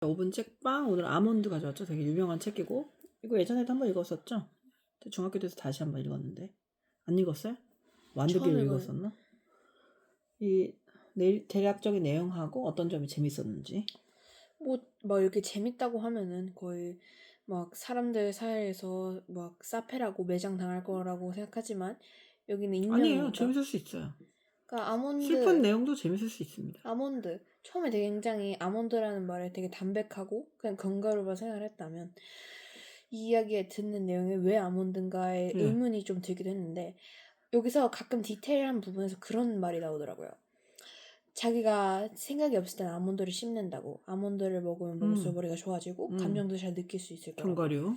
5분 책방 오늘 아몬드 가져왔죠. 되게 유명한 책이고 이거 예전에도 한번 읽었었죠. 중학교 때도 다시 한번 읽었는데 안 읽었어요? 완득기를 읽었었나? 이 대략적인 내용하고 어떤 점이 재밌었는지. 막 이렇게 재밌다고 하면은 거의 막 사람들 사이에서 막 사페라고 매장 당할 거라고 생각하지만 여기는 아니에요. 인명입니다. 재밌을 수 있어요. 그러니까 아몬드, 슬픈 내용도 재밌을 수 있습니다. 아몬드 처음에 되게 굉장히 아몬드라는 말에 되게 담백하고 그냥 견과류만 생각을 했다면 이 이야기에 듣는 내용이 왜 아몬드인가에 네. 의문이 좀 들기도 했는데 여기서 가끔 디테일한 부분에서 그런 말이 나오더라고요. 자기가 생각이 없을 땐 아몬드를 씹는다고. 아몬드를 먹으면 먹을수록 머리가 좋아지고 감정도 잘 느낄 수 있을 거라고. 견과류.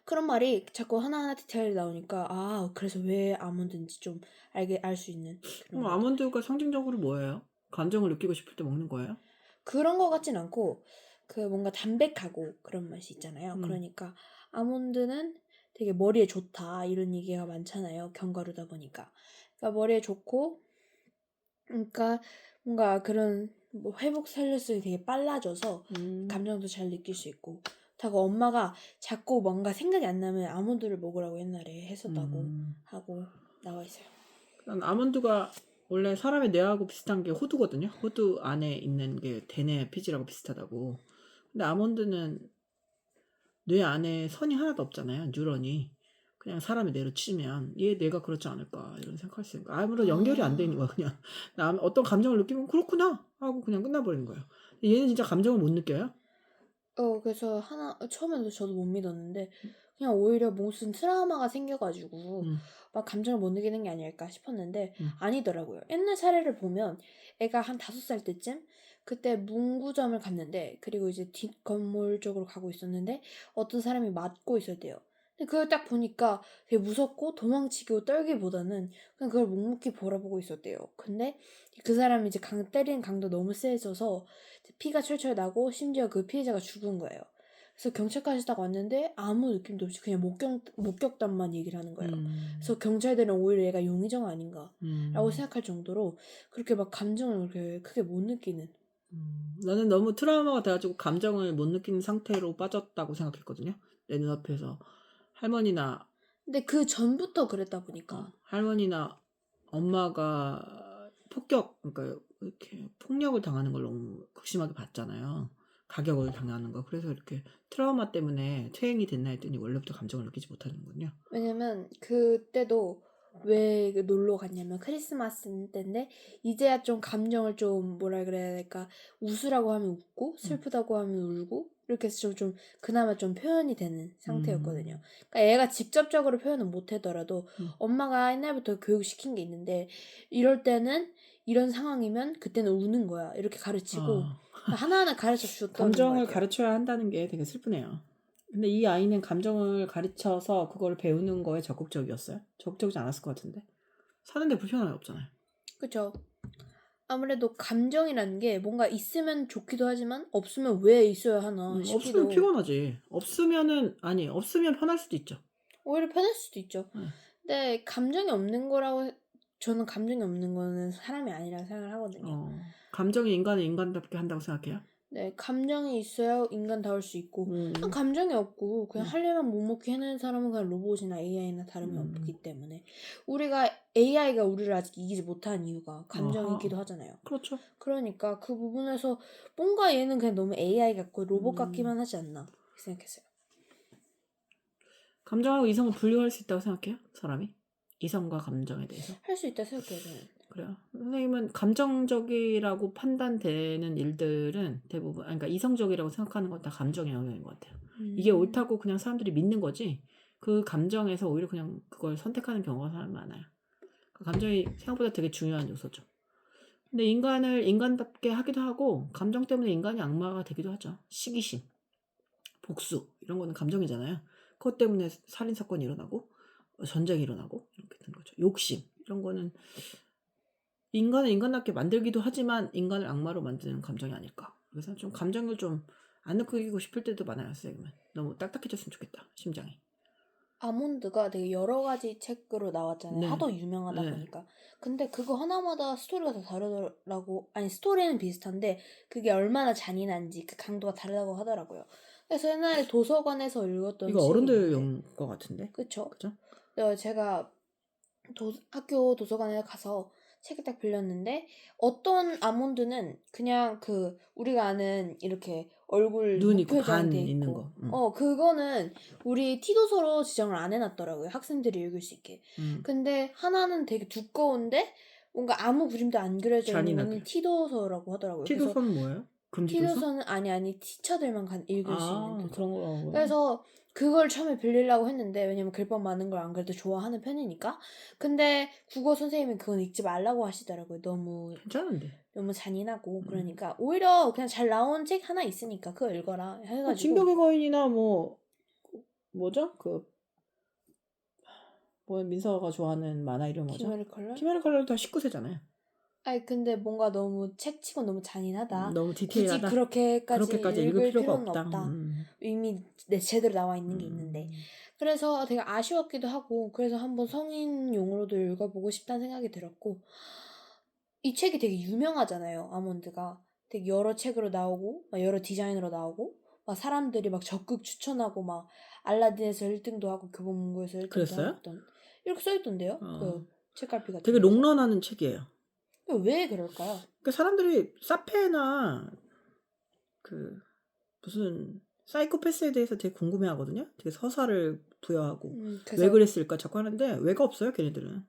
그런 말이 자꾸 하나하나 디테일이 나오니까 그래서 왜 아몬드인지 좀 알 수 있는 그런 거. 아몬드가 상징적으로 뭐예요? 감정을 느끼고 싶을 때 먹는 거예요? 그런 거 같진 않고 그 뭔가 담백하고 그런 맛이 있잖아요. 그러니까 아몬드는 되게 머리에 좋다 이런 얘기가 많잖아요. 견과류다 보니까. 그러니까 머리에 좋고 그러니까 뭔가 그런 뭐 회복 살려쓰기 되게 빨라져서 감정도 잘 느낄 수 있고 다가 엄마가 자꾸 뭔가 생각이 안 나면 아몬드를 먹으라고 옛날에 했었다고 하고 나와 있어요. 아몬드가 원래 사람의 뇌하고 비슷한 게 호두거든요. 호두 안에 있는 게 대뇌 피지라고 비슷하다고. 근데 아몬드는 뇌 안에 선이 하나도 없잖아요. 뉴런이. 그냥 사람의 뇌로 치면 얘 뇌가 그렇지 않을까 이런 생각할 수 있는 거야. 아무런 연결이 안 돼 있는 거야. 그냥 어떤 감정을 느끼면 그렇구나 하고 그냥 끝나버리는 거예요. 얘는 진짜 감정을 못 느껴요? 그래서 처음에도 저도 못 믿었는데 그냥 오히려 무슨 트라우마가 생겨가지고 막 감정을 못 느끼는 게 아닐까 싶었는데 아니더라고요. 옛날 사례를 보면 애가 한 5살 때쯤 그때 문구점을 갔는데 그리고 이제 뒷 건물 쪽으로 가고 있었는데 어떤 사람이 맞고 있었대요. 근데 그걸 딱 보니까 되게 무섭고 도망치고 떨기보다는 그냥 그걸 묵묵히 바라보고 있었대요. 근데 그 사람이 이제 때리는 강도 너무 세져서 피가 철철 나고 심지어 그 피해자가 죽은 거예요. 그래서 경찰까지 딱 왔는데 아무 느낌도 없이 그냥 목격담만 얘기를 하는 거예요. 그래서 경찰들은 오히려 얘가 용의정 아닌가라고 생각할 정도로 그렇게 막 감정을 그렇게 크게 못 느끼는. 나는 너무 트라우마가 돼가지고 감정을 못 느끼는 상태로 빠졌다고 생각했거든요. 내 눈앞에서 할머니나 근데 그 전부터 그랬다 보니까 할머니나 엄마가 그러니까 이렇게 폭력을 당하는 걸 너무 극심하게 봤잖아요. 가격을 당하는 거. 그래서 이렇게 트라우마 때문에 퇴행이 됐나 했더니 원래부터 감정을 느끼지 못하는군요. 왜냐면 그때도 왜 놀러 갔냐면 크리스마스 때인데 이제야 좀 감정을 좀 뭐라 그래야 될까 웃으라고 하면 웃고 슬프다고 하면 울고 이렇게 해서 좀 그나마 좀 표현이 되는 상태였거든요. 그러니까 얘가 직접적으로 표현은 못 하더라도 엄마가 옛날부터 교육시킨 게 있는데 이럴 때는 이런 상황이면 그때는 우는 거야 이렇게 가르치고 그러니까 하나하나 가르쳐 줬던 것 감정을 같아요. 가르쳐야 한다는 게 되게 슬프네요. 근데 이 아이는 감정을 가르쳐서 그걸 배우는 거에 적극적이었어요? 적극적이지 않았을 것 같은데. 사는데 불편함이 없잖아요. 그쵸. 아무래도 감정이라는 게 뭔가 있으면 좋기도 하지만 없으면 왜 있어야 하나 없으면 싶기도. 피곤하지. 없으면 편할 수도 있죠. 오히려 편할 수도 있죠. 네. 근데 감정이 없는 거라고 저는 감정이 없는 거는 사람이 아니라 생각을 하거든요. 감정이 인간을 인간답게 한다고 생각해요? 네, 감정이 있어야 인간다울 수 있고 그냥 감정이 없고 그냥 할 일만 묵묵히 해내는 사람은 그냥 로봇이나 AI나 다름이 없기 때문에 우리가 AI가 우리를 아직 이기지 못한 이유가 감정이기도 하잖아요. 그렇죠. 그러니까 그 부분에서 뭔가 얘는 그냥 너무 AI 같고 로봇 같기만 하지 않나 생각했어요. 감정하고 이성을 분류할 수 있다고 생각해요? 사람이? 이성과 감정에 대해서? 할 수 있다 생각해요, 저는. 그래요. 선생님은 감정적이라고 판단되는 일들은 대부분, 그러니까 이성적이라고 생각하는 건 다 감정의 영역인 것 같아요. 이게 옳다고 그냥 사람들이 믿는 거지, 그 감정에서 오히려 그냥 그걸 선택하는 경우가 사람 많아요. 감정이 생각보다 되게 중요한 요소죠. 근데 인간을 인간답게 하기도 하고, 감정 때문에 인간이 악마가 되기도 하죠. 시기심, 복수, 이런 거는 감정이잖아요. 그것 때문에 살인사건이 일어나고, 전쟁이 일어나고, 이렇게 되는 거죠. 욕심, 이런 거는 인간을 인간답게 만들기도 하지만 인간을 악마로 만드는 감정이 아닐까. 그래서 좀 감정을 좀 안 느끼고 싶을 때도 많아요, 선생님은. 너무 딱딱해졌으면 좋겠다, 심장이. 아몬드가 되게 여러 가지 책으로 나왔잖아요. 네. 하도 유명하다 네. 보니까. 근데 그거 하나마다 스토리가 다 다르더라고. 아니, 스토리는 비슷한데 그게 얼마나 잔인한지 그 강도가 다르다고 하더라고요. 그래서 옛날에 도서관에서 읽었던 이거 책이 있는데, 어른들용 거 같은데. 그쵸? 그죠? 제가 학교 도서관에 가서 책을 딱 빌렸는데 어떤 아몬드는 그냥 그 우리가 아는 이렇게 얼굴 눈 있고 무표정 반 돼 있는 있고 거. 그거는 우리 티도서로 지정을 안 해놨더라고요. 학생들이 읽을 수 있게. 근데 하나는 되게 두꺼운데 뭔가 아무 그림도 안 그려져 있는 잔인하게. 거는 티도서라고 하더라고요. 그래서 티도서는 뭐예요? 금지도서? 티도서는 아니 티처들만 읽을 수 있는 도서. 그런 거라고요. 그래서 그걸 처음에 빌리려고 했는데 왜냐면 글법 많은 걸 안 그래도 좋아하는 편이니까. 근데 국어 선생님이 그건 읽지 말라고 하시더라고요. 괜찮은데. 너무 잔인하고 그러니까 오히려 그냥 잘 나온 책 하나 있으니까 그거 읽어라 해가지고. 진격의 거인이나 뭐죠? 민서가 좋아하는 만화 이름 뭐죠? 키메리컬러? 키메리컬러도 다 19세잖아요. 아니 근데 뭔가 너무 책치고 너무 잔인하다. 너무 굳이 디테일하다. 그렇게까지 읽을 필요가 필요는 없다. 이미 제대로 나와 있는 게 있는데. 그래서 되게 아쉬웠기도 하고 그래서 한번 성인용으로도 읽어보고 싶다는 생각이 들었고 이 책이 되게 유명하잖아요. 아몬드가 되게 여러 책으로 나오고 막 여러 디자인으로 나오고 막 사람들이 막 적극 추천하고 막 알라딘에서 1등도 하고 교보문고에서 1등도 그랬어요? 했던 이렇게 써있던데요. 그 책갈피 같은 되게 데서. 롱런하는 책이에요. 왜 그럴까요? 그러니까 사람들이 사페나 무슨 사이코패스에 대해서 되게 궁금해하거든요. 되게 서사를 부여하고 왜 그랬을까 자꾸 하는데 왜가 없어요, 걔네들은.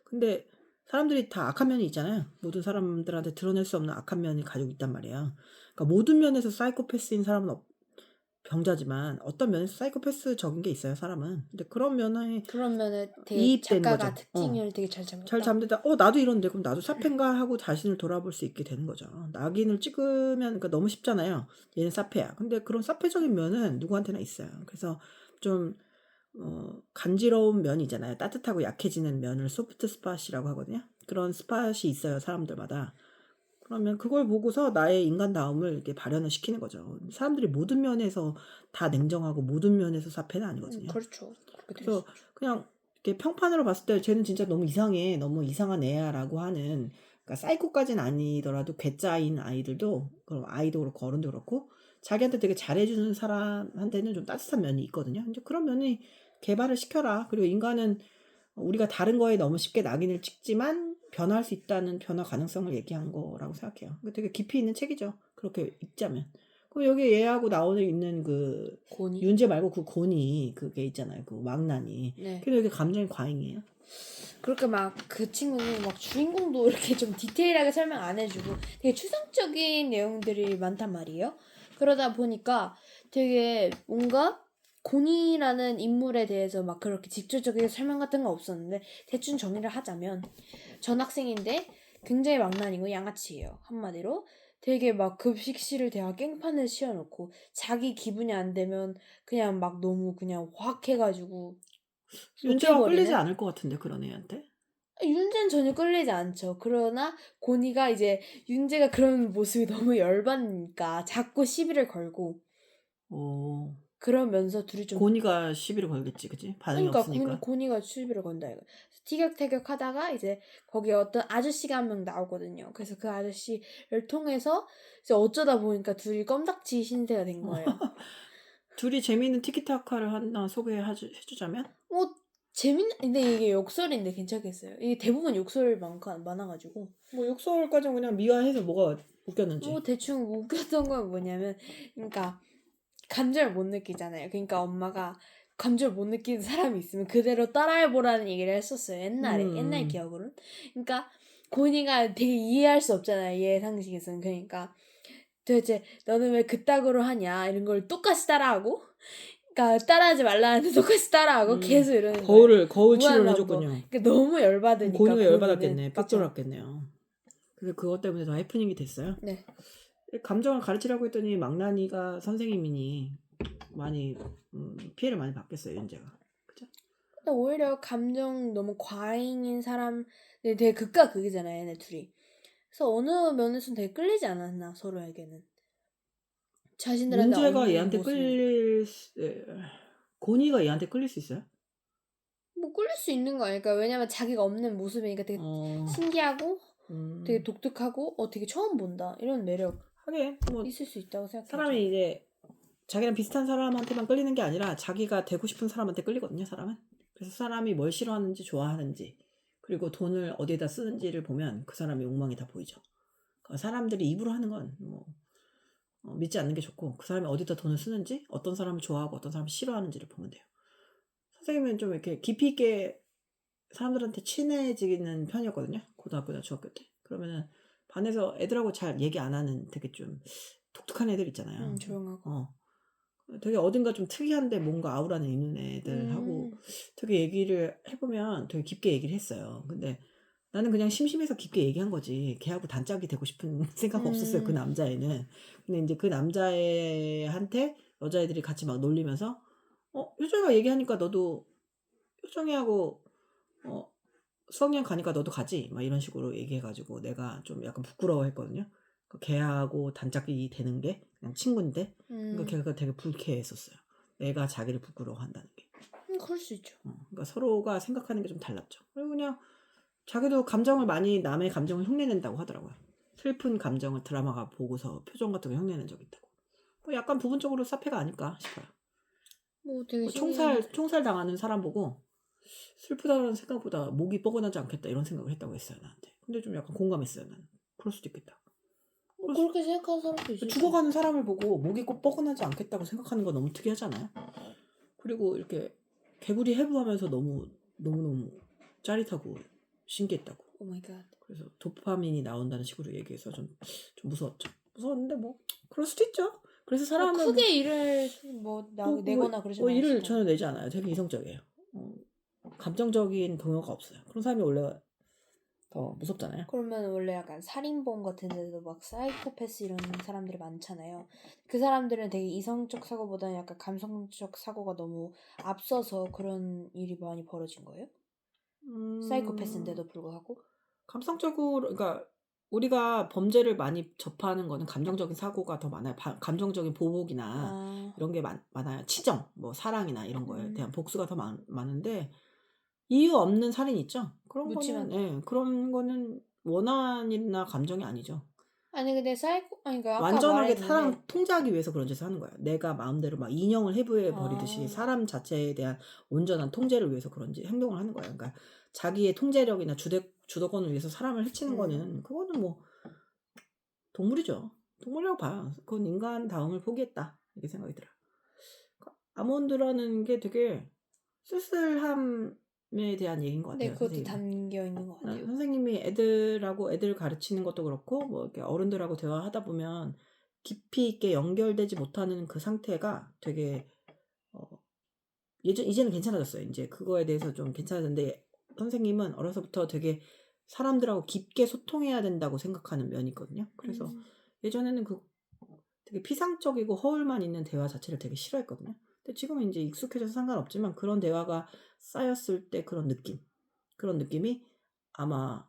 근데 사람들이 다 악한 면이 있잖아요. 모든 사람들한테 드러낼 수 없는 악한 면이 가지고 있단 말이에요. 그러니까 모든 면에서 사이코패스인 사람은 병자지만 어떤 면에서 사이코패스적인 게 있어요, 사람은. 근데 그런 면에 되게 이입된 작가가 거죠. 특징을 되게 잘 잡았다. 잘 잡는다. 나도 이런데 그럼 나도 사페인가 하고 자신을 돌아볼 수 있게 되는 거죠. 낙인을 찍으면 그러니까 너무 쉽잖아요. 얘는 사페야. 근데 그런 사페적인 면은 누구한테나 있어요. 그래서 좀 간지러운 면이잖아요. 따뜻하고 약해지는 면을 소프트 스팟이라고 하거든요. 그런 스팟이 있어요, 사람들마다. 그러면 그걸 보고서 나의 인간다움을 이렇게 발현을 시키는 거죠. 사람들이 모든 면에서 다 냉정하고 모든 면에서 사페는 아니거든요. 그렇죠. 그래서 그냥 이렇게 평판으로 봤을 때 쟤는 진짜 너무 이상해, 너무 이상한 애야라고 하는, 그러니까 사이코까지는 아니더라도 괴짜인 아이들도, 그럼 아이도 그렇고 어른도 그렇고 자기한테 되게 잘해주는 사람한테는 좀 따뜻한 면이 있거든요. 이제 그런 면이 개발을 시켜라. 그리고 인간은 우리가 다른 거에 너무 쉽게 낙인을 찍지만 변화할 수 있다는 변화 가능성을 얘기한 거라고 생각해요. 되게 깊이 있는 책이죠. 그렇게 읽자면. 그럼 여기 얘하고 나오는 있는 그 고니? 윤재 말고 그 고니 그게 있잖아요. 그 왕난이. 네. 근데 여기 감정이 과잉이에요. 그렇게 막 그 친구는 막 주인공도 이렇게 좀 디테일하게 설명 안 해주고 되게 추상적인 내용들이 많단 말이에요. 그러다 보니까 되게 뭔가 고니라는 인물에 대해서 막 그렇게 직접적인 설명 같은 거 없었는데 대충 정리를 하자면 전학생인데 굉장히 망난이고 양아치예요. 한마디로 되게 막 급식실을 대학 깽판을 씌워놓고 자기 기분이 안 되면 그냥 막 너무 그냥 확 해가지고 윤재가 끌리지 욕해버리는? 않을 것 같은데 그런 애한테. 윤재는 전혀 끌리지 않죠. 그러나 고니가 이제 윤재가 그런 모습이 너무 열받으니까 자꾸 시비를 걸고 그러면서 둘이 좀 고니가 시비를 걸겠지, 그치? 반응이 그러니까 없으니까. 고니가 시비를 건다 이거. 티격태격 하다가 이제 거기에 어떤 아저씨가 한 명 나오거든요. 그래서 그 아저씨를 통해서 이제 어쩌다 보니까 둘이 껌딱지 신세가 된 거예요. 둘이 재미있는 티키타카를 하나 소개해주자면? 근데 이게 욕설인데 괜찮겠어요? 이게 대부분 욕설 많아가지고. 욕설까지는 그냥 미화해서 뭐가 웃겼는지. 대충 웃겼던 건 뭐냐면, 그러니까 감정을 못 느끼잖아요. 그러니까 엄마가 감정을 못 느끼는 사람이 있으면 그대로 따라해보라는 얘기를 했었어요. 옛날 기억으로는. 그러니까 고니가 되게 이해할 수 없잖아요. 얘 상식에서는. 그러니까 도대체 너는 왜 그따구로 하냐 이런 걸 똑같이 따라하고, 그러니까 따라하지 말라는데 똑같이 따라하고 계속 이러는 거예요. 거울 치료를 해줬군요. 그러니까 너무 열받으니까 고니가 열받았겠네. 그쵸? 빡돌았겠네요. 그래서 그것 때문에 더 해프닝이 됐어요. 네. 감정을 가르치라고 했더니 망나니가 선생님이니 많이 피해를 많이 받겠어요, 윤재가. 그죠? 근데 오히려 감정 너무 과잉인 사람 되게 극과 극이잖아요, 얘네 둘이. 그래서 어느 면에서는 되게 끌리지 않았나 서로에게는. 자신들한테 윤재가 없는 얘한테 모습을. 고니가 얘한테 끌릴 수 있어요? 꿀릴 수 있는 거 아닐까? 왜냐면 자기가 없는 모습이니까 되게 신기하고 되게 독특하고 되게 처음 본다 이런 매력 하긴 뭐 있을 수 있다고 생각해요. 사람이 이제 자기랑 비슷한 사람한테만 끌리는 게 아니라 자기가 되고 싶은 사람한테 끌리거든요, 사람은. 그래서 사람이 뭘 싫어하는지 좋아하는지 그리고 돈을 어디에다 쓰는지를 보면 그 사람의 욕망이 다 보이죠. 그러니까 사람들이 입으로 하는 건 뭐 믿지 않는 게 좋고 그 사람이 어디다 돈을 쓰는지 어떤 사람을 좋아하고 어떤 사람을 싫어하는지를 보면 돼요. 선생님은 좀 이렇게 깊이 있게 사람들한테 친해지는 편이었거든요. 고등학교나 중학교 때. 그러면은 반에서 애들하고 잘 얘기 안 하는 되게 좀 독특한 애들 있잖아요. 조용하고. 되게 어딘가 좀 특이한데 뭔가 아우라는 있는 애들하고 되게 얘기를 해보면 되게 깊게 얘기를 했어요. 근데 나는 그냥 심심해서 깊게 얘기한 거지. 걔하고 단짝이 되고 싶은 생각 없었어요. 그 남자애는. 근데 이제 그 남자애한테 여자애들이 같이 막 놀리면서 효정이가 얘기하니까 너도 효정이하고 수학여행 가니까 너도 가지? 막 이런 식으로 얘기해가지고 내가 좀 약간 부끄러워했거든요. 걔하고 단짝이 되는 게 그냥 친구인데 그러니까 걔가 되게 불쾌했었어요. 내가 자기를 부끄러워한다는 게. 그럴 수 있죠. 그러니까 서로가 생각하는 게 좀 달랐죠. 그리고 그냥 자기도 감정을 많이 남의 감정을 흉내낸다고 하더라고요. 슬픈 감정을 드라마가 보고서 표정 같은 거 흉내낸 적 있다고. 뭐 약간 부분적으로 사패가 아닐까 싶어요. 뭐 되게 총살 당하는 사람 보고 슬프다는 생각보다 목이 뻐근하지 않겠다 이런 생각을 했다고 했어요 나한테. 근데 좀 약간 공감했어요 나는. 그럴 수도 있겠다. 그렇게 생각하는 사람도 있을 죽어가는 사람을 보고 목이 꼭 뻐근하지 않겠다고 생각하는 건 너무 특이하잖아요. 그리고 이렇게 개구리 해부하면서 너무너무 짜릿하고 신기했다고. 오 마이 갓. 그래서 도파민이 나온다는 식으로 얘기해서 좀 무서웠죠. 무서웠는데 뭐 그럴 수도 있죠. 그래서 사람은 크게 일을 내거나 그러지 않아요. 일을 전혀 내지 않아요. 되게 이성적이에요. 감정적인 동요가 없어요. 그런 사람이 원래 더 무섭잖아요. 그러면 원래 약간 살인범 같은 데도 막 사이코패스 이런 사람들이 많잖아요. 그 사람들은 되게 이성적 사고보다는 약간 감성적 사고가 너무 앞서서 그런 일이 많이 벌어진 거예요? 사이코패스인데도 불구하고? 감성적으로 그러니까 우리가 범죄를 많이 접하는 거는 감정적인 사고가 더 많아요. 감정적인 보복이나 이런 게 많아요. 치정, 뭐 사랑이나 이런 거에 대한 복수가 더 많은데 이유 없는 살인 있죠. 그런 거는 그런 거는 원한이나 감정이 아니죠. 아니 근데 그러니까 아까 완전하게 말했는데 사람 통제하기 위해서 그런 짓을 하는 거야. 내가 마음대로 막 인형을 해부해 버리듯이 사람 자체에 대한 온전한 통제를 위해서 그런 행동을 하는 거야. 그러니까 자기의 통제력이나 주도권을 위해서 사람을 해치는 거는 그거는 뭐 동물이죠. 동물이라고 봐요. 그건 인간다움을 포기했다 이렇게 생각이 들어요. 아몬드라는 게 되게 쓸쓸함에 대한 얘기인 것 같아요. 네, 그것도 담겨 있는 것 같아요. 선생님이 애들 가르치는 것도 그렇고 뭐 이렇게 어른들하고 대화하다 보면 깊이 있게 연결되지 못하는 그 상태가 되게 이제는 괜찮아졌어요. 이제 그거에 대해서 좀 괜찮아졌는데 선생님은 어려서부터 되게 사람들하고 깊게 소통해야 된다고 생각하는 면이 있거든요. 그래서 예전에는 되게 피상적이고 허울만 있는 대화 자체를 되게 싫어했거든요. 근데 지금은 이제 익숙해져서 상관없지만 그런 대화가 쌓였을 때 그런 느낌이 아마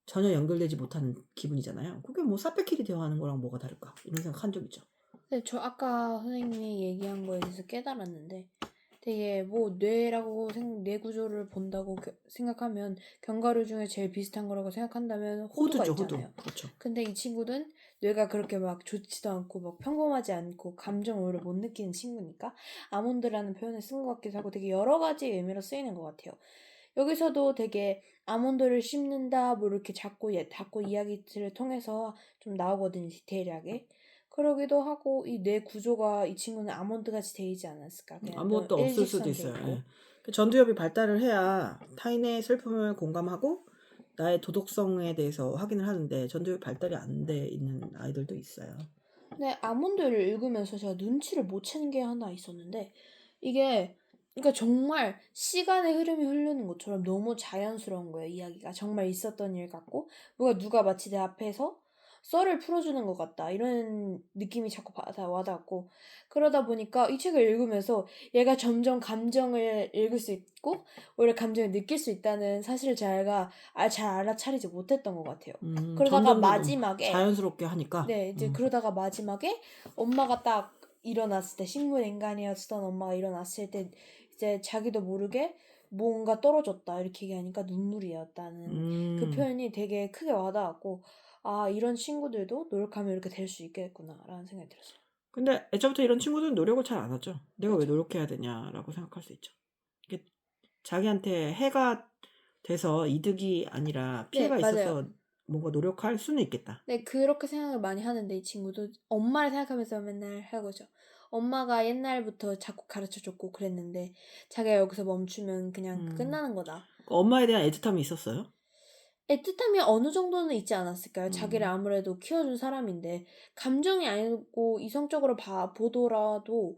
전혀 연결되지 못하는 기분이잖아요. 그게 뭐 사페끼리 대화하는 거랑 뭐가 다를까 이런 생각 한 적 있죠. 네, 저 아까 선생님이 얘기한 거에 대해서 깨달았는데 되게 뭐 뇌 구조를 본다고 생각하면 견과류 중에 제일 비슷한 거라고 생각한다면 호두가 있잖아요. 호두. 그렇죠. 근데 이 친구는 뇌가 그렇게 막 좋지도 않고 막 평범하지 않고 감정을 오히려 못 느끼는 친구니까 아몬드라는 표현을 쓴 것 같기도 하고 되게 여러 가지 의미로 쓰이는 것 같아요. 여기서도 되게 아몬드를 씹는다 뭐 이렇게 자꾸 이야기들을 통해서 좀 나오거든요. 디테일하게. 그러기도 하고 이 뇌 구조가 이 친구는 아몬드같이 되지 않았을까? 그냥 아무것도 없을 수도 있어요. 예. 전두엽이 발달을 해야 타인의 슬픔을 공감하고 나의 도덕성에 대해서 확인을 하는데 전두엽이 발달이 안 돼 있는 아이들도 있어요. 네, 아몬드를 읽으면서 제가 눈치를 못 채는 게 하나 있었는데 이게 그러니까 정말 시간의 흐름이 흐르는 것처럼 너무 자연스러운 거예요. 이야기가 정말 있었던 일 같고 누가 마치 내 앞에서 썰을 풀어주는 것 같다 이런 느낌이 자꾸 와닿았고 그러다 보니까 이 책을 읽으면서 얘가 점점 감정을 읽을 수 있고 오히려 감정을 느낄 수 있다는 사실을 제가 잘 알아차리지 못했던 것 같아요. 그러다가 마지막에 자연스럽게 하니까 네 이제 그러다가 마지막에 엄마가 딱 일어났을 때 식물인간이었던 엄마가 일어났을 때 이제 자기도 모르게 뭔가 떨어졌다 이렇게 얘기하니까 눈물이었다는 그 표현이 되게 크게 와닿았고 아 이런 친구들도 노력하면 이렇게 될 수 있겠구나라는 생각이 들었어요. 근데 애초부터 이런 친구들은 노력을 잘 안 하죠. 내가 왜 맞아. 노력해야 되냐라고 생각할 수 있죠. 이게 자기한테 해가 돼서 이득이 아니라 네, 피해가 맞아요. 있어서 뭔가 노력할 수는 있겠다. 네, 그렇게 생각을 많이 하는데 이 친구도 엄마를 생각하면서 맨날 하고죠. 엄마가 옛날부터 자꾸 가르쳐줬고 그랬는데 자기가 여기서 멈추면 그냥 끝나는 거다. 엄마에 대한 애틋함이 있었어요? 애틋함이 어느 정도는 있지 않았을까요? 자기를 음. 아무래도 키워준 사람인데 감정이 아니고 이성적으로 보더라도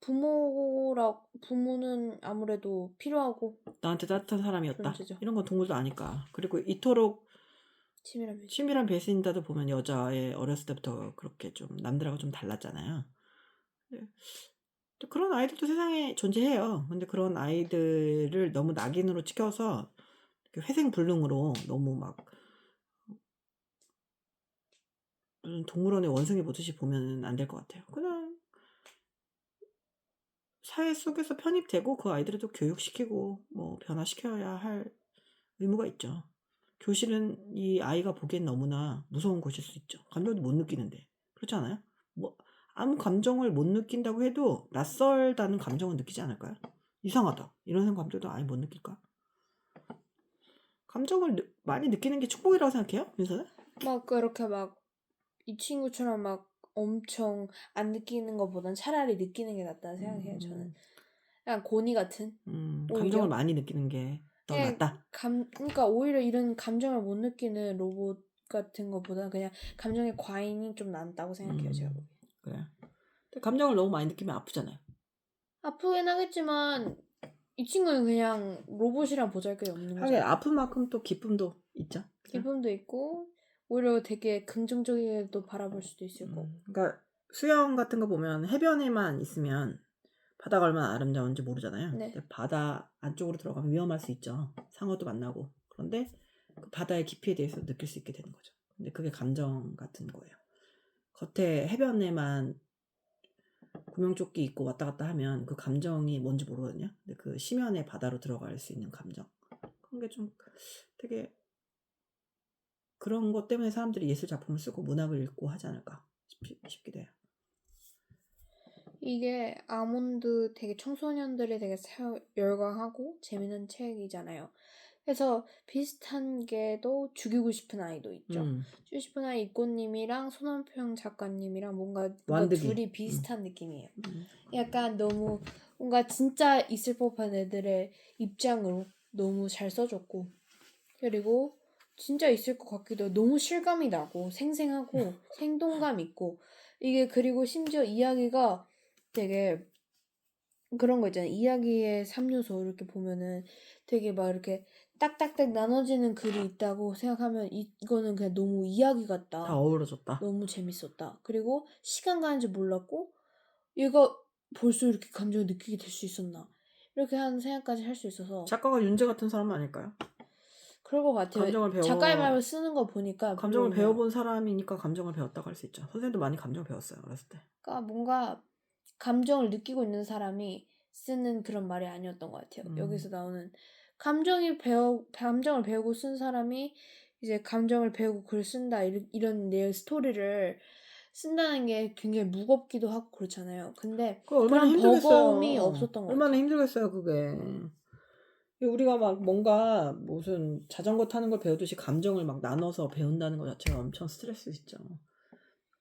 부모는 아무래도 필요하고 나한테 따뜻한 사람이었다. 존재죠. 이런 건 동물도 아니까. 그리고 이토록 치밀한 배신. 치밀한 배신자도 보면 여자애 어렸을 때부터 그렇게 좀 남들하고 좀 달랐잖아요. 네. 또 그런 아이들도 세상에 존재해요. 근데 그런 아이들을 너무 낙인으로 찍혀서 회생불능으로 너무 막 동물원의 원숭이 보듯이 보면 안 될 것 같아요. 그냥 사회 속에서 편입되고 그 아이들을 또 교육시키고 뭐 변화시켜야 할 의무가 있죠. 교실은 이 아이가 보기엔 너무나 무서운 곳일 수 있죠. 감정도 못 느끼는데. 그렇지 않아요? 뭐 아무 감정을 못 느낀다고 해도 낯설다는 감정은 느끼지 않을까요? 이상하다. 이런 감정도 아예 못 느낄까? 감정을 많이 느끼는 게 축복이라고 생각해요? 민서는? 막 그렇게 막 이 친구처럼 막 엄청 안 느끼는 것보단 차라리 느끼는 게 낫다는 생각해요. 저는 그냥 고니 같은 감정을 오히려 많이 느끼는 게 더 그냥 낫다. 그러니까 오히려 이런 감정을 못 느끼는 로봇 같은 것보다 그냥 감정의 과잉이 좀 낫다고 생각해요. 제가 보기엔. 그래. 근데 감정을 너무 많이 느끼면 아프잖아요. 아프긴 하겠지만 이 친구는 그냥 로봇이랑 보잘것이 없는 하긴 거잖아요. 아픈 만큼 또 기쁨도 있죠. 그죠? 기쁨도 있고 오히려 되게 긍정적이게도 바라볼 수도 있을 거고. 그러니까 수영 같은 거 보면 해변에만 있으면 바다가 얼마나 아름다운지 모르잖아요. 네. 근데 바다 안쪽으로 들어가면 위험할 수 있죠. 상어도 만나고. 그런데 그 바다의 깊이에 대해서 느낄 수 있게 되는 거죠. 근데 그게 감정 같은 거예요. 겉에 해변에만 구명조끼 입고 왔다 갔다 하면 그 감정이 뭔지 모르거든요. 근데 그 심연의 바다로 들어갈 수 있는 감정. 그런 게 좀 되게 그런 것 때문에 사람들이 예술 작품을 쓰고 문학을 읽고 하지 않을까 싶기도 해요. 이게 아몬드 되게 청소년들이 되게 열광하고 재밌는 책이잖아요. 그래서 비슷한 게도 죽이고 싶은 아이도 있죠. 죽이고 싶은 아이 이꽃님이랑 손원평 작가님이랑 뭔가 완득이. 둘이 비슷한 느낌이에요. 약간 너무 뭔가 진짜 있을 법한 애들의 입장으로 너무 잘 써줬고 그리고 진짜 있을 것 같기도 해요. 너무 실감이 나고 생생하고 생동감 있고 이게 그리고 심지어 이야기가 되게 그런 거 있잖아요. 이야기의 3요소 이렇게 보면은 되게 막 이렇게 딱딱딱 나눠지는 글이 있다고 생각하면 이거는 그냥 너무 이야기 같다. 다 어우러졌다. 너무 재밌었다. 그리고 시간 가는 줄 몰랐고 얘가 벌써 이렇게 감정을 느끼게 될 수 있었나. 이렇게 하는 생각까지 할 수 있어서 작가가 윤재 같은 사람은 아닐까요? 그럴 것 같아요. 감정을 작가의 말을 쓰는 거 보니까 감정을 그러네요. 배워본 사람이니까 감정을 배웠다고 할 수 있죠. 선생님도 많이 감정을 배웠어요. 어렸을 때. 그러니까 뭔가 감정을 느끼고 있는 사람이 쓰는 그런 말이 아니었던 것 같아요. 여기서 나오는 감정을 배우고 쓴 사람이 이제 감정을 배우고 글을 쓴다 이런 내 스토리를 쓴다는 게 굉장히 무겁기도 하고 그렇잖아요. 근데 얼마나 그런 힘들겠어요. 버거움이 없었던 것 얼마나 같아요. 힘들겠어요, 그게. 우리가 막 뭔가 무슨 자전거 타는 걸 배우듯이 감정을 막 나눠서 배운다는 것 자체가 엄청 스트레스 있죠.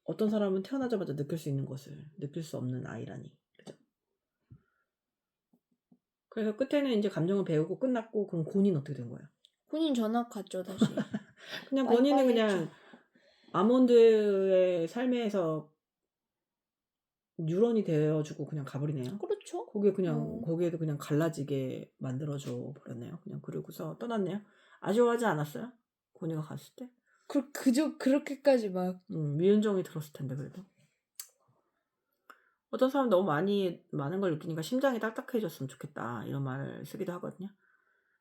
어떤 사람은 태어나자마자 느낄 수 있는 것을 느낄 수 없는 아이라니. 그죠? 그래서 끝에는 이제 감정을 배우고 끝났고 그럼 고니는 어떻게 된 거예요? 본인 전학 갔죠 다시. 그냥 고니는 그냥 아몬드의 삶에서 뉴런이 되어주고 그냥 가버리네요. 그렇죠. 거기에도 그냥 갈라지게 만들어줘 버렸네요. 그냥 그러고서 떠났네요. 아쉬워하지 않았어요? 고니가 갔을 때? 그렇게까지 막 미운정이 들었을 텐데 그래도. 어떤 사람 너무 많은 걸 느끼니까 심장이 딱딱해졌으면 좋겠다 이런 말을 쓰기도 하거든요.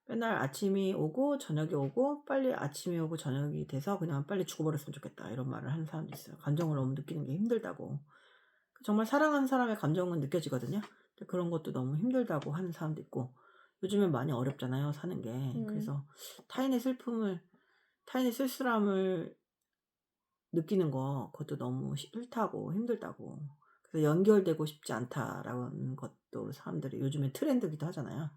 맨날 아침이 오고 저녁이 오고 빨리 아침이 오고 저녁이 돼서 그냥 빨리 죽어버렸으면 좋겠다 이런 말을 하는 사람도 있어요. 감정을 너무 느끼는 게 힘들다고. 정말 사랑하는 사람의 감정은 느껴지거든요. 그런 것도 너무 힘들다고 하는 사람도 있고 요즘엔 많이 어렵잖아요, 사는 게. 그래서 타인의 쓸쓸함을 느끼는 거, 그것도 너무 싫다고 힘들다고. 그래서 연결되고 싶지 않다라는 것도 사람들이 요즘에 트렌드기도 하잖아요.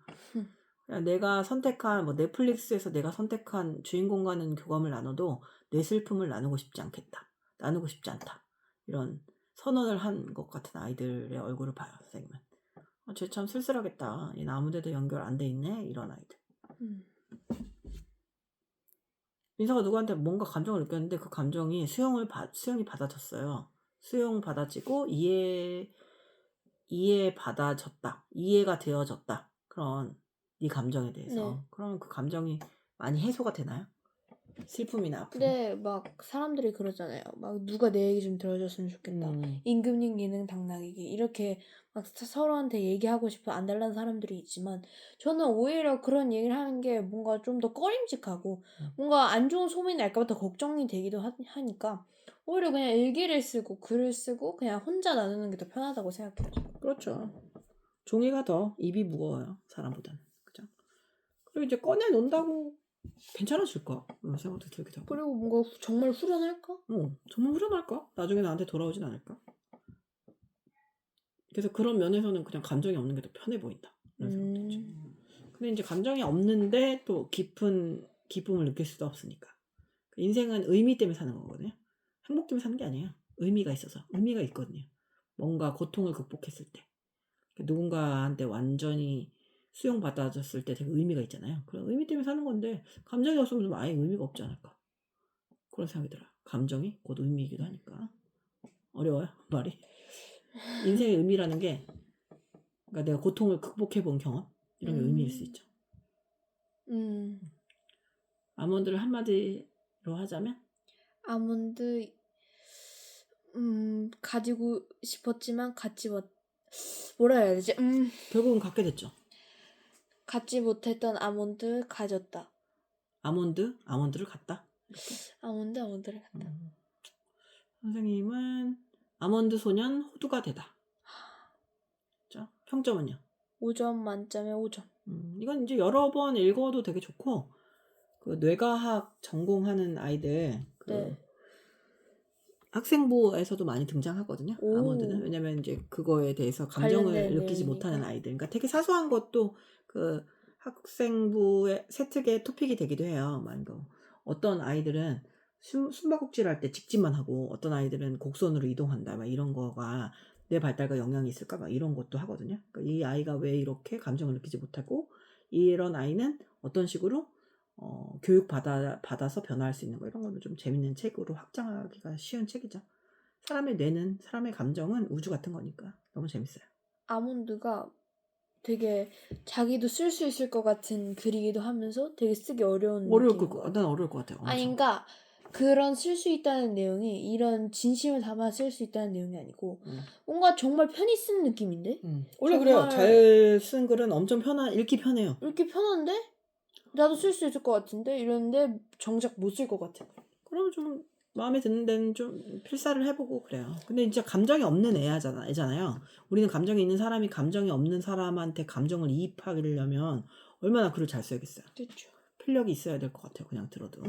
그냥 내가 선택한, 뭐 넷플릭스에서 내가 선택한 주인공과는 교감을 나눠도 내 슬픔을 나누고 싶지 않겠다. 나누고 싶지 않다. 이런 선언을 한 것 같은 아이들의 얼굴을 봐요, 선생님은. 쟤 참 쓸쓸하겠다. 얘는 아무데도 연결 안 돼 있네. 이런 아이들. 민서가 누구한테 뭔가 감정을 느꼈는데 그 감정이 수용이 받아졌어요. 수용 받아지고 받아졌다. 이해가 되어졌다. 그런 네 감정에 대해서. 네. 그러면 그 감정이 많이 해소가 되나요? 슬픔이나 아픔. 근데 막 사람들이 그러잖아요. 막 누가 내 얘기 좀 들어줬으면 좋겠다. 임금님 기능 당나귀기 이렇게 막 서로한테 얘기하고 싶어 안달난 사람들이 있지만 저는 오히려 그런 얘기를 하는 게 뭔가 좀 더 꺼림직하고 뭔가 안 좋은 소문이 날까 봐 걱정이 되기도 하니까 오히려 그냥 일기를 쓰고 글을 쓰고 그냥 혼자 나누는 게 더 편하다고 생각해요. 그렇죠. 종이가 더 입이 무거워요, 사람보다는. 그죠? 그리고 이제 꺼내놓는다고 괜찮아질까? 그런 생각도 들기도 하고. 그리고 뭔가 정말 후련할까? 정말 후련할까? 나중에 나한테 돌아오진 않을까? 그래서 그런 면에서는 그냥 감정이 없는 게 더 편해 보인다. 이런 생각도 있죠. 근데 이제 감정이 없는데 또 깊은 기쁨을 느낄 수도 없으니까. 인생은 의미 때문에 사는 거거든요. 행복 때문에 사는 게 아니에요. 의미가 있어서. 의미가 있거든요. 뭔가 고통을 극복했을 때. 누군가한테 완전히 수용받아줬을 때 되게 의미가 있잖아요. 그런 의미 때문에 사는 건데 감정이 없으면 좀 아예 의미가 없지 않을까. 그런 생각이 들어요. 감정이 곧 의미이기도 하니까. 어려워요, 말이. 인생의 의미라는 게 그러니까 내가 고통을 극복해본 경험 이런 게 의미일 수 있죠. 아몬드를 한마디로 하자면? 아몬드 가지고 싶었지만 뭐라 해야 되지? 결국은 갖게 됐죠. 갖지 못했던 아몬드 가졌다. 아몬드를 갖다. 아몬드를 갖다. 선생님은 아몬드 소년 호두가 되다. 그렇죠? 평점은요? 5점 만점에 5점. 이건 이제 여러 번 읽어도 되게 좋고 그 뇌과학 전공하는 아이들 네. 학생부에서도 많많이 등장하거든요. 오. 아몬드는 왜냐면 이제 그거에 대해서 감정을 관련된 느끼지 내용이니까. 못하는 아이들. 그러니까 되게 사소한 것도 그 학생부의 세특의 토픽이 되기도 해요. 어떤 아이들은 숨바꼭질 할 때 직진만 하고 어떤 아이들은 곡선으로 이동한다. 막 이런 거가 내 발달과 영향이 있을까? 막 이런 것도 하거든요. 그러니까 이 아이가 왜 이렇게 감정을 느끼지 못하고 이런 아이는 어떤 식으로 교육 받아서 변화할 수 있는 거 이런 거는 좀 재밌는 책으로 확장하기가 쉬운 책이죠. 사람의 뇌는 사람의 감정은 우주 같은 거니까 너무 재밌어요. 아몬드가 되게 자기도 쓸 수 있을 것 같은 글이기도 하면서 되게 쓰기 어려운 느낌인 것 같아요. 난 어려울 것 같아요. 엄청. 아니 그러니까 그런 쓸 수 있다는 내용이 이런 진심을 담아 쓸 수 있다는 내용이 아니고 뭔가 정말 편히 쓰는 느낌인데? 원래 그래요. 잘 쓴 글은 엄청 읽기 편해요. 읽기 편한데? 나도 쓸 수 있을 것 같은데? 이러는데 정작 못 쓸 것 같아. 그럼 좀 마음에 드는 데는 좀 필사를 해보고 그래요. 근데 진짜 감정이 없는 애잖아요. 우리는 감정이 있는 사람이 감정이 없는 사람한테 감정을 이입하려면 얼마나 글을 잘 써야겠어요. 그렇죠. 필력이 있어야 될 것 같아요. 그냥 들어도.